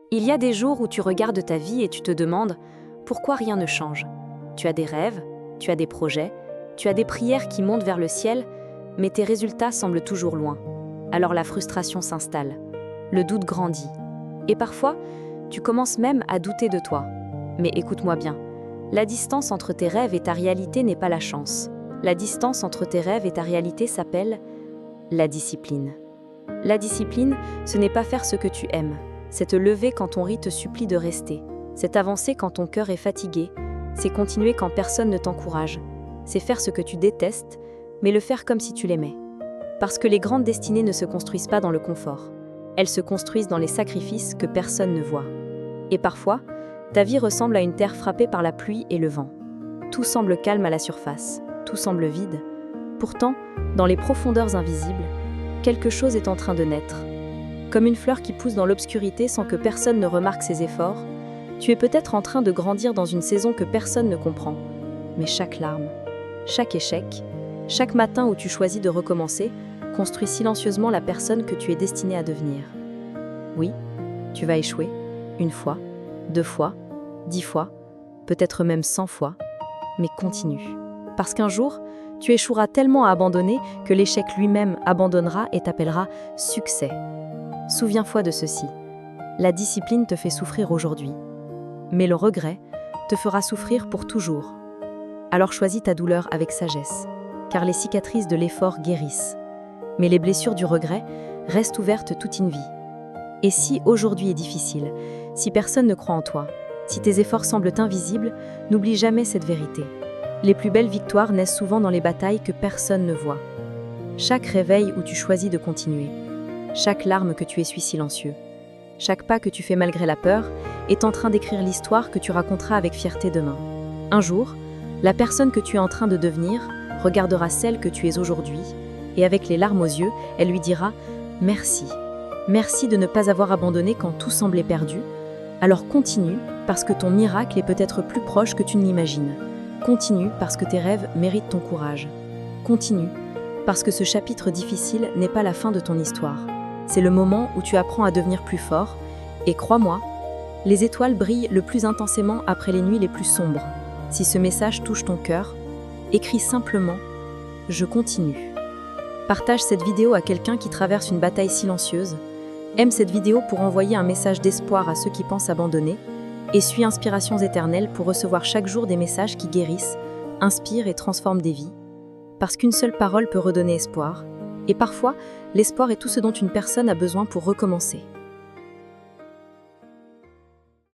Il y a des jours où tu regardes ta vie et tu te demandes pourquoi rien ne change. Tu as des rêves, tu as des projets, tu as des prières qui montent vers le ciel, mais tes résultats semblent toujours loin. Alors la frustration s'installe, le doute grandit. Et parfois, tu commences même à douter de toi. Mais écoute-moi bien, la distance entre tes rêves et ta réalité n'est pas la chance. La distance entre tes rêves et ta réalité s'appelle la discipline. La discipline, ce n'est pas faire ce que tu aimes. C'est te lever quand ton riz te supplie de rester. C'est avancer quand ton cœur est fatigué. C'est continuer quand personne ne t'encourage. C'est faire ce que tu détestes, mais le faire comme si tu l'aimais. Parce que les grandes destinées ne se construisent pas dans le confort. Elles se construisent dans les sacrifices que personne ne voit. Et parfois, ta vie ressemble à une terre frappée par la pluie et le vent. Tout semble calme à la surface, tout semble vide. Pourtant, dans les profondeurs invisibles, quelque chose est en train de naître. Comme une fleur qui pousse dans l'obscurité sans que personne ne remarque ses efforts, tu es peut-être en train de grandir dans une saison que personne ne comprend. Mais chaque larme, chaque échec, chaque matin où tu choisis de recommencer, construit silencieusement la personne que tu es destinée à devenir. Oui, tu vas échouer, 1 fois, 2 fois, 10 fois, peut-être même 100 fois, mais continue. Parce qu'un jour, tu échoueras tellement à abandonner que l'échec lui-même abandonnera et t'appellera succès. Souviens-toi de ceci, la discipline te fait souffrir aujourd'hui, mais le regret te fera souffrir pour toujours. Alors choisis ta douleur avec sagesse, car les cicatrices de l'effort guérissent, mais les blessures du regret restent ouvertes toute une vie. Et si aujourd'hui est difficile, si personne ne croit en toi, si tes efforts semblent invisibles, n'oublie jamais cette vérité. Les plus belles victoires naissent souvent dans les batailles que personne ne voit. Chaque réveil où tu choisis de continuer, chaque larme que tu essuies silencieux, chaque pas que tu fais malgré la peur, est en train d'écrire l'histoire que tu raconteras avec fierté demain. Un jour, la personne que tu es en train de devenir regardera celle que tu es aujourd'hui, et avec les larmes aux yeux, elle lui dira « Merci. Merci de ne pas avoir abandonné quand tout semblait perdu. Alors continue, parce que ton miracle est peut-être plus proche que tu ne l'imagines. Continue, parce que tes rêves méritent ton courage. Continue, parce que ce chapitre difficile n'est pas la fin de ton histoire. C'est le moment où tu apprends à devenir plus fort, et crois-moi, les étoiles brillent le plus intensément après les nuits les plus sombres. Si ce message touche ton cœur, écris simplement « Je continue ». Partage cette vidéo à quelqu'un qui traverse une bataille silencieuse. Aime cette vidéo pour envoyer un message d'espoir à ceux qui pensent abandonner. Et suis Inspirations éternelles pour recevoir chaque jour des messages qui guérissent, inspirent et transforment des vies. Parce qu'une seule parole peut redonner espoir. Et parfois, l'espoir est tout ce dont une personne a besoin pour recommencer.